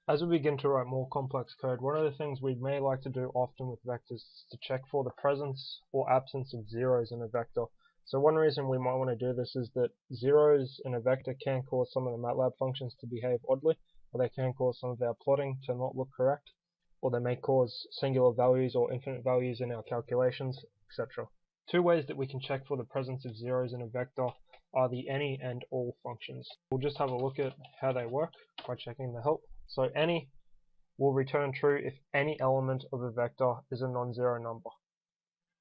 As we begin to write more complex code, one of the things we may like to do often with vectors is to check for the presence or absence of zeros in a vector. So one reason we might want to do this is that zeros in a vector can cause some of the MATLAB functions to behave oddly, or they can cause some of our plotting to not look correct, or they may cause singular values or infinite values in our calculations, etc. Two ways that we can check for the presence of zeros in a vector are the any and all functions. We'll just have a look at how they work by checking the help. So any will return true if any element of a vector is a non-zero number,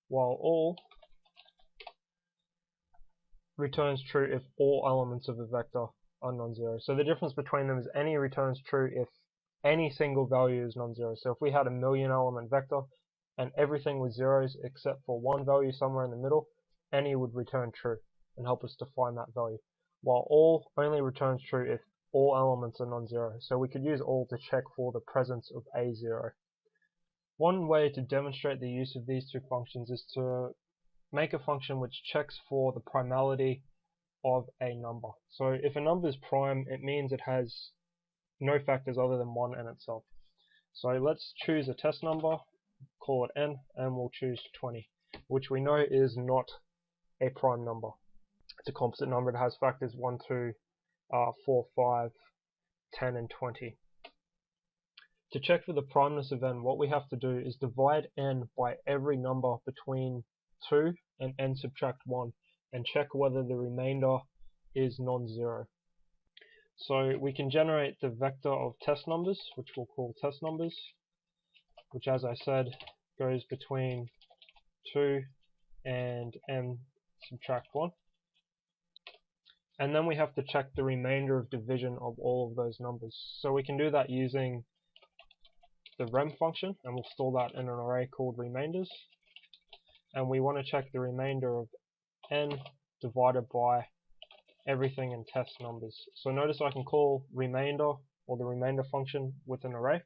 while all returns true if all elements of a vector are non-zero. So the difference between them is any returns true if any single value is non-zero. So if we had a million element vector and everything was zeros except for one value somewhere in the middle, any would return true and help us to find that value, while all only returns true if all elements are non-zero. So we could use all to check for the presence of a zero. One way to demonstrate the use of these two functions is to make a function which checks for the primality of a number. So if a number is prime, it means it has no factors other than 1 and itself. So let's choose a test number, call it n, and we'll choose 20, which we know is not a prime number. It's a composite number. It has factors 1, 2, 4, 5, 10, and 20. To check for the primeness of n, what we have to do is divide n by every number between 2 and n subtract 1 and check whether the remainder is non-zero. So we can generate the vector of test numbers, which we'll call test numbers, which, as I said, goes between 2 and n subtract 1. And then we have to check the remainder of division of all of those numbers. So we can do that using the rem function, and we'll store that in an array called remainders. And we want to check the remainder of n divided by everything in test numbers. So notice I can call remainder or the remainder function with an array,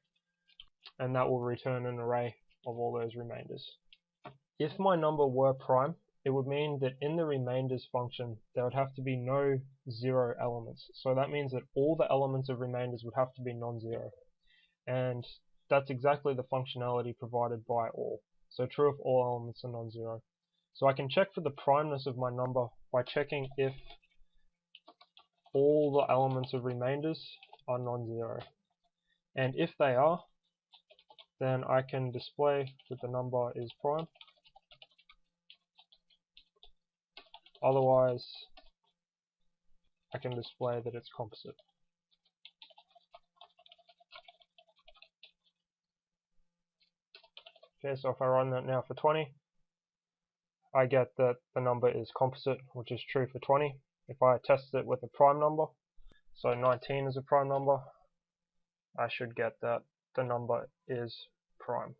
and that will return an array of all those remainders. If my number were prime, it would mean that in the remainders function there would have to be no zero elements. So that means that all the elements of remainders would have to be non-zero. And that's exactly the functionality provided by all. So true if all elements are non-zero. So I can check for the primeness of my number by checking if all the elements of remainders are non-zero. And if they are, then I can display that the number is prime. Otherwise, I can display that it's composite. Okay, so if I run that now for 20, I get that the number is composite, which is true for 20. If I test it with a prime number, so 19 is a prime number, I should get that the number is prime.